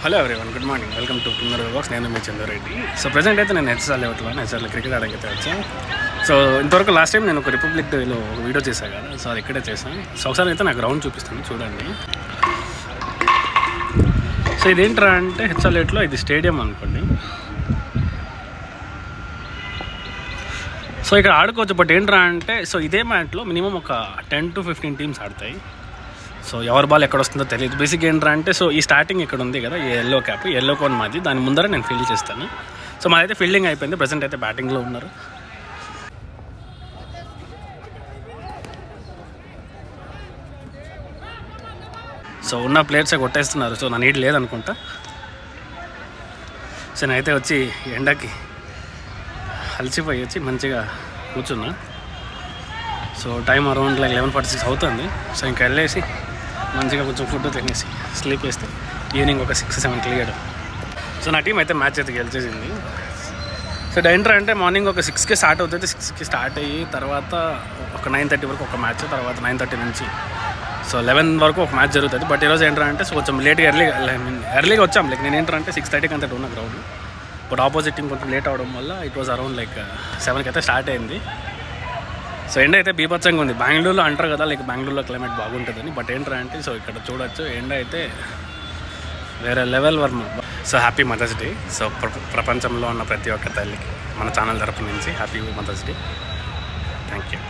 Hello everyone, good morning. Welcome to పుంగర్ box. నేను మీ చంద్రెడ్డి. సో ప్రజెంట్ అయితే నేను హెచ్ఆర్ క్రికెట్ ఆడడానికి అయితే వచ్చాను. సో ఇంతవరకు లాస్ట్ టైం నేను ఒక రిపబ్లిక్ డేలో ఒక వీడియో చేశాను కదా, సో అది ఇక్కడే చేశాను. సో ఒకసారి అయితే నా గ్రౌండ్ చూపిస్తాను, చూడండి. సో ఇదేంట్రా అంటే హెచ్ఆర్లో ఇది స్టేడియం అనుకోండి. సో ఇక్కడ ఆడుకోవచ్చు, బట్ ఏంట్రా అంటే సో ఇదే మ్యాచ్లో మినిమం ఒక 10 to 15 టీమ్స్ ఆడతాయి. సో ఎవరి బాల్ ఎక్కడ వస్తుందో తెలియదు. బేసిక్ ఏంట్రా అంటే సో ఈ స్టార్టింగ్ ఇక్కడ ఉంది కదా, ఈ ఎల్లో క్యాప్, ఎల్లో కోన్ మాది, దాని ముందర నేను ఫీల్డ్ చేస్తాను. సో మాదైతే ఫీల్డింగ్ అయిపోయింది, ప్రజెంట్ అయితే బ్యాటింగ్లో ఉన్నారు. సో ఉన్న ప్లేయర్సే కొట్టేస్తున్నారు. సో నా నీడ్ లేదనుకుంటా. సో నేనైతే వచ్చి ఎండకి అలసిపోయి వచ్చి మంచిగా కూర్చున్నా. సో టైం అరౌండ్ 11:46 అవుతుంది. సో ఇంకా వెళ్ళేసి మంచిగా కొంచెం ఫుడ్ తినేసి స్లీప్ వేస్తే ఈవినింగ్ ఒక 6-7 క్లియర్. సో నా టీం అయితే మ్యాచ్ అయితే గెలిచేసింది. సో డైంట్రా అంటే మార్నింగ్ ఒక 6కి స్టార్ట్ అవుతుంది. 6కి స్టార్ట్ అయ్యి తర్వాత ఒక 9:30 వరకు ఒక మ్యాచ్, తర్వాత 9:30 నుంచి సో 11 వరకు ఒక మ్యాచ్ జరుగుతుంది. బట్ ఈరోజు ఏంట్రా అంటే సో కొంచెం లేట్గా ఎర్లీగా వచ్చాం. నేను ఏంట్రా అంటే 6:30కి అంతటి ఉన్న గ్రౌండ్, బట్ ఆపోజిట్ టీం కొంచెం లేట్ అవడం వల్ల ఇట్ వాజ్ అరౌండ్ 7కి అయితే స్టార్ట్ అయింది. సో ఎండ అయితే బీభత్సంగా ఉంది. బెంగళూరులో అంటారు కదా బెంగళూరులో క్లైమేట్ బాగుంటుందని, బట్ ఏంట్రా అంటే సో ఇక్కడ చూడొచ్చు ఎండ అయితే వేరే level Varma. So happy mother's day. So ప్రపంచంలో ఉన్న ప్రతి ఒక్క తల్లికి మన ఛానల్ తరపు నుంచి happy mother's day. Thank you.